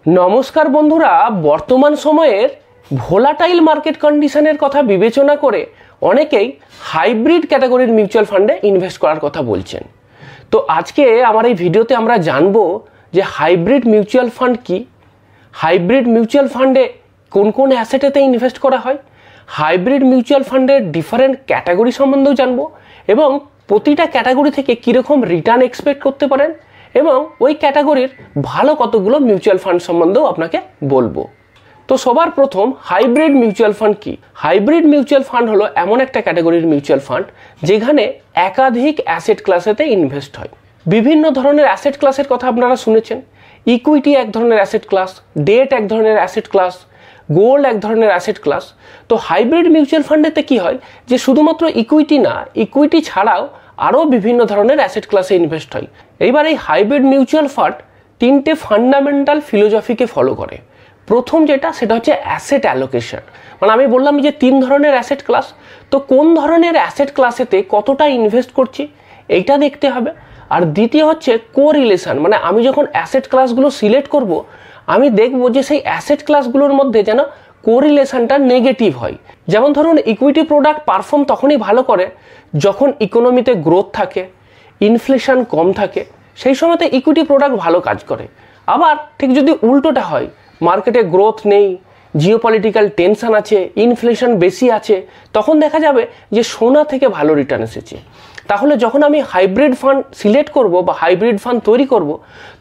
নমস্কার বন্ধুরা, বর্তমান সময়ের ভোলাটাইল মার্কেট কন্ডিশনের কথা বিবেচনা করে অনেকেই হাইব্রিড ক্যাটাগরির মিউচুয়াল ফান্ডে ইনভেস্ট করার কথা বলছেন। তো আজকে আমার এই ভিডিওতে আমরা জানবো যে হাইব্রিড মিউচুয়াল ফান্ড কি, হাইব্রিড মিউচুয়াল ফান্ডে কোন কোন অ্যাসেটেতে ইনভেস্ট করা হয়, হাইব্রিড মিউচুয়াল ফান্ডের ডিফারেন্ট ক্যাটাগরি সম্বন্ধেও জানবো এবং প্রতিটা ক্যাটাগরি থেকে কীরকম রিটার্ন এক্সপেক্ট করতে পারেন এবং ওই ক্যাটাগরির ভালো কতগুলো মিউচুয়াল ফান্ড সম্বন্ধেও আপনাকে বলবো। তো সবার প্রথম হাইব্রিড মিউচুয়াল ফান্ড কি? হাইব্রিড মিউচুয়াল ফান্ড হলো এমন একটা ক্যাটাগরির মিউচুয়াল ফান্ড যেখানে একাধিক অ্যাসেট ক্লাসেতে ইনভেস্ট হয়। বিভিন্ন ধরনের অ্যাসেট ক্লাসের কথা আপনারা শুনেছেন। ইকুইটি এক ধরনের অ্যাসেট ক্লাস, ডেট এক ধরনের অ্যাসেট ক্লাস, গোল্ড এক ধরনের অ্যাসেট ক্লাস। তো হাইব্রিড মিউচুয়াল ফান্ডেতে কি হয় যে শুধুমাত্র ইকুইটি না, ইকুইটি ছাড়াও আরও বিভিন্ন ধরনের অ্যাসেট ক্লাসে ইনভেস্ট হয়। এইবার এই হাইব্রিড মিউচুয়াল ফান্ড তিনটে ফান্ডামেন্টাল ফিলোসফিকে ফলো করে। প্রথম যেটা সেটা হচ্ছে অ্যাসেট অ্যালোকেশন, মানে আমি বললাম যে তিন ধরনের অ্যাসেট ক্লাস, তো কোন ধরনের অ্যাসেট ক্লাসেতে কতটা ইনভেস্ট করছি এইটা দেখতে হবে। আর দ্বিতীয় হচ্ছে কোরিলেশন, মানে আমি যখন অ্যাসেট ক্লাসগুলো সিলেক্ট করব আমি দেখব যে সেই অ্যাসেট ক্লাসগুলোর মধ্যে যেন কোরিলেশনটা নেগেটিভ হয়। যেমন ধরুন ইকুইটি প্রোডাক্ট পারফর্ম তখনই ভালো করে যখন ইকোনমিতে গ্রোথ থাকে, ইনফ্লেশন কম থাকে, সেই সময়তে ইকুইটি প্রোডাক্ট ভালো কাজ করে। আবার ঠিক যদি উল্টোটা হয়, মার্কেটে গ্রোথ নেই, জিওপলিটিক্যাল টেনশন আছে, ইনফ্লেশন বেশি আছে, তখন দেখা যাবে যে সোনা থেকে ভালো রিটার্ন এসেছে। তাহলে যখন আমি হাইব্রিড ফান্ড সিলেক্ট করব বা হাইব্রিড ফান্ড তৈরি করব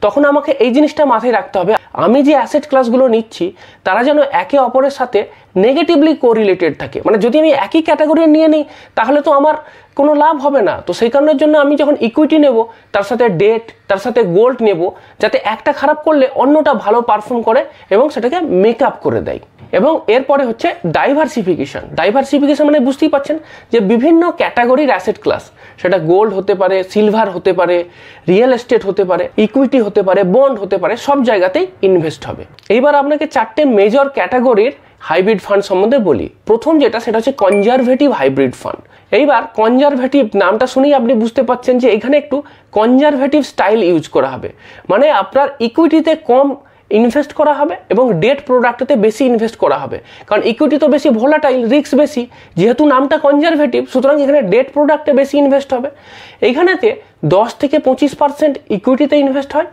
তখন আমাকে এই জিনিসটা মাথায় রাখতে হবে, আমি যে অ্যাসেট ক্লাসগুলো নিচ্ছি তারা যেন একে অপরের সাথে নেগেটিভলি কোরিলেটেড থাকে। মানে যদি আমি একই ক্যাটাগরি নিয়ে নিই তাহলে তো আমার কোনো লাভ হবে না। তো সেই কারণের জন্য আমি যখন ইকুইটি নেব তার সাথে ডেট, তার সাথে গোল্ড নেব, যাতে একটা খারাপ করলে অন্যটা ভালো পারফর্ম করে এবং সেটাকে মেক আপ করে দেয়। এবং এরপরে হচ্ছে ডাইভার্সিফিকেশন। ডাইভার্সিফিকেশন মানে বুঝতেই পারছেন যে বিভিন্ন ক্যাটাগরির অ্যাসেট ক্লাস, সেটা গোল্ড হতে পারে, সিলভার হতে পারে, রিয়েল এস্টেট হতে পারে, ইকুইটি হতে পারে, বন্ড হতে পারে, সব জায়গাতেই ইনভেস্ট হবে। এইবার আপনাকে চারটে মেজর ক্যাটাগরির হাইব্রিড ফান্ড সম্বন্ধে বলি। প্রথম যেটা সেটা হচ্ছে কনজারভেটিভ হাইব্রিড ফান্ড। এইবার কনজারভেটিভ নামটা শুনেই আপনি বুঝতে পারছেন যে এখানে একটু কনজারভেটিভ স্টাইল ইউজ করা হবে, মানে আপনার ইকুইটিতে কম ইনভেস্ট করা হবে এবং ডেট প্রোডাক্টতে বেশি ইনভেস্ট করা হবে। কারণ ইকুইটি তো বেশি ভোলাটাইল, রিস্ক বেশি, যেহেতু নামটা কনজারভেটিভ সুতরাং এখানে ডেট প্রোডাক্টে বেশি ইনভেস্ট হবে। এইখানেতে 10 থেকে 25% ইকুইটিতে ইনভেস্ট হয়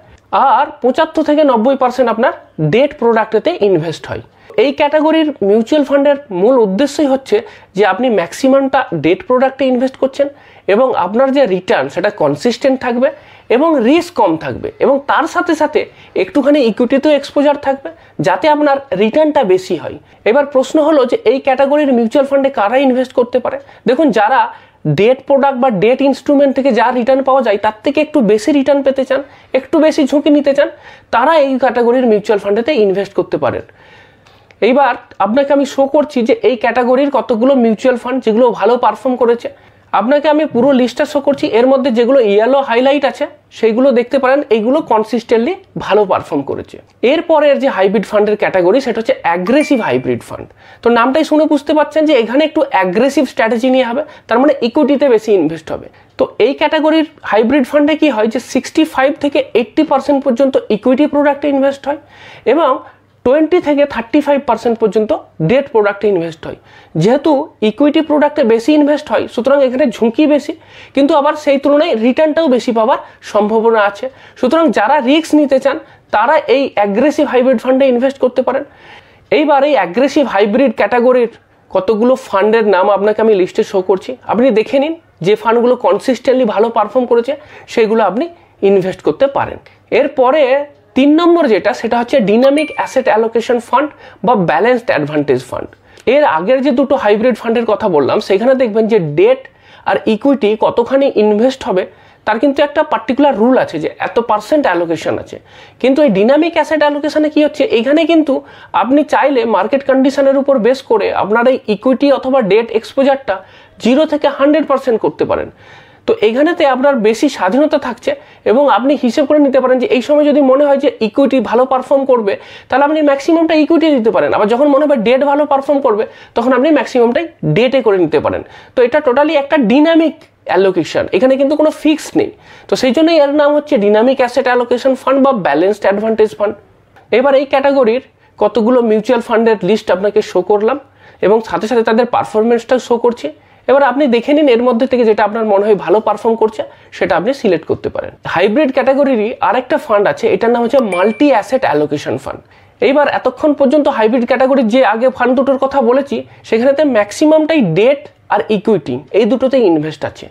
আর 75 থেকে 90% আপনার ডেট প্রোডাক্টেতে ইনভেস্ট হয়। এই ক্যাটাগরির মিউচুয়াল ফান্ডের মূল উদ্দেশ্যই হচ্ছে যে আপনি ম্যাক্সিমামটা ডেট প্রোডাক্টে ইনভেস্ট করছেন এবং আপনার যে রিটার্ন সেটা কনসিস্টেন্ট থাকবে এবং রিস্ক কম থাকবে এবং তার সাথে সাথে একটুখানি ইকুইটিতেও এক্সপোজার থাকবে যাতে আপনার রিটার্নটা বেশি হয়। এবার প্রশ্ন হলো যে এই ক্যাটাগরির মিউচুয়াল ফান্ডে কারা ইনভেস্ট করতে পারে? দেখুন, যারা ডেট প্রোডাক্ট বা ডেট ইনস্ট্রুমেন্ট থেকে যা রিটার্ন পাওয়া যায় তার থেকে একটু বেশি রিটার্ন পেতে চান, একটু বেশি ঝুঁকি নিতে চান, তারা এই ক্যাটাগরির মিউচুয়াল ফান্ডেতে ইনভেস্ট করতে পারেন। এইবার আপনাকে আমি শো করছি যে এই ক্যাটাগরির কতগুলো মিউচুয়াল ফান্ড যেগুলো ভালো পারফর্ম করেছে। আপনাকে আমি পুরো লিস্টটা শো করছি, এর মধ্যে যেগুলো ইয়েলো হাইলাইট আছে সেইগুলো দেখতে পারেন, এইগুলো কনসিস্টেন্টলি ভালো পারফর্ম করেছে। এরপরের যে হাইব্রিড ফান্ডের ক্যাটাগরি সেটা হচ্ছে অ্যাগ্রেসিভ হাইব্রিড ফান্ড। তো নামটাই শুনে বুঝতে পারছেন যে এখানে একটু অ্যাগ্রেসিভ স্ট্র্যাটেজি নিয়ে হবে, তার মানে ইকুইটিতে বেশি ইনভেস্ট হবে। তো এই ক্যাটাগরির হাইব্রিড ফান্ডে কি হয় যে 65 থেকে 80% পর্যন্ত ইকুইটি প্রোডাক্টে ইনভেস্ট হয় এবং 20 থেকে 35% পর্যন্ত ডেট প্রোডাক্টে ইনভেস্ট হয়। যেহেতু ইকুইটি প্রোডাক্টে বেশি ইনভেস্ট হয় সুতরাং এখানে ঝুঁকি বেশি, কিন্তু আবার সেই তুলনায় রিটার্নটাও বেশি পাওয়ার সম্ভাবনা আছে। সুতরাং যারা রিস্ক নিতে চান তারা এই অ্যাগ্রেসিভ হাইব্রিড ফান্ডে ইনভেস্ট করতে পারেন। এইবার এই অ্যাগ্রেসিভ হাইব্রিড ক্যাটাগরির কতগুলো ফান্ডের নাম আপনাকে আমি লিস্টে শো করছি, আপনি দেখে নিন যে ফান্ডগুলো কনসিস্টেন্টলি ভালো পারফর্ম করেছে সেগুলো আপনি ইনভেস্ট করতে পারেন। এরপরে 3 নম্বর যেটা সেটা হচ্ছে ডিনামিক অ্যাসেট অ্যালোকেশন ফান্ড বা ব্যালেন্সড অ্যাডভান্টেজ ফান্ড। এর আগের যে দুটো হাইব্রিড ফান্ডের কথা বললাম সেখানে দেখবেন যে ডেট আর ইকুইটি কতখানি ইনভেস্ট হবে তার কিন্তু একটা পার্টিকুলার রুল আছে যে এত % অ্যালোকেশন আছে। কিন্তু এই ডিনামিক অ্যাসেট অ্যালোকেশনে কি হচ্ছে, এখানে কিন্তু আপনি চাইলে মার্কেট কন্ডিশনের উপর বেস করে আপনার এই ইকুইটি অথবা ডেট এক্সপোজারটা 0 থেকে 100% করতে পারেন। তো এখানেতে আপনার বেশি স্বাধীনতা থাকছে এবং আপনি হিসেব করে নিতে পারেন যে এই সময় যদি মনে হয় যে ইকুইটি ভালো পারফর্ম করবে তাহলে আপনি ম্যাক্সিমামটা ইকুইটি দিতে পারেন, আবার যখন মনে হবে ডেট ভালো পারফর্ম করবে তখন আপনি ম্যাক্সিমামটাই ডেটে করে নিতে পারেন। তো এটা টোটালি একটা ডিনামিক অ্যালোকেশন, এখানে কিন্তু কোনো ফিক্স নেই। তো সেই জন্যই এর নাম হচ্ছে ডিনামিক অ্যাসেট অ্যালোকেশন ফান্ড বা ব্যালেন্সড অ্যাডভান্টেজ ফান্ড। এবার এই ক্যাটাগরির কতগুলো মিউচুয়াল ফান্ডের লিস্ট আপনাকে শো করলাম এবং সাথে সাথে তাদের পারফরমেন্সটা শো করছি। এবার আপনি দেখে নিন এর মধ্যে থেকে যেটা আপনার মনে হয় ভালো পারফর্ম করছে সেটা আপনি সিলেক্ট করতে পারেন। হাইব্রিড ক্যাটাগরিরই আরেকটা ফান্ড আছে, এটার নাম হচ্ছে মাল্টি অ্যাসেট অ্যালোকেশন ফান্ড। এইবার এতক্ষণ পর্যন্ত হাইব্রিড ক্যাটাগরির যে আগে ফান্ড দুটোর কথা বলেছি সেখানেতে ম্যাক্সিমামটাই ডেট আর ইকুইটি এই দুটোতেই ইনভেস্ট আছে,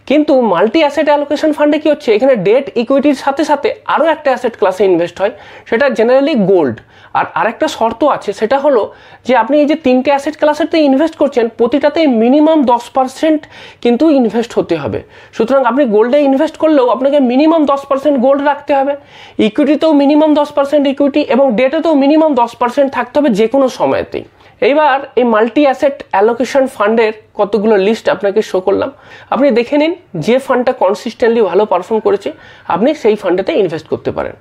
কিন্তু মাল্টি অ্যাসেট অ্যালোকেশন ফান্ডে কি হচ্ছে, এখানে ডেট ইকুইটির সাথে সাথে আরও একটা অ্যাসেট ক্লাসে ইনভেস্ট হয়, সেটা জেনারেলি গোল্ড। আর আরেকটা শর্ত আছে, সেটা হলো যে আপনি এই যে তিনটে অ্যাসেট ক্লাসেতে ইনভেস্ট করছেন প্রতিটাতে মিনিমাম 10% কিন্তু ইনভেস্ট হতে হবে। সুতরাং আপনি গোল্ডে ইনভেস্ট করলেও আপনাকে মিনিমাম 10% গোল্ড রাখতে হবে, ইকুইটিতেও মিনিমাম 10% ইকুইটি এবং ডেটেতেও মিনিমাম 10% থাকতে হবে যে কোনো সময়তেই। এইবার এই মাল্টি অ্যাসেট অ্যালোকেশন ফান্ডের কতগুলো লিস্ট আপনাকে শো করলাম, আপনি দেখে নিন যে ফান্ডটা কনসিস্টেন্টলি ভালো পারফর্ম করেছে আপনি সেই ফান্ডেতে ইনভেস্ট করতে পারেন।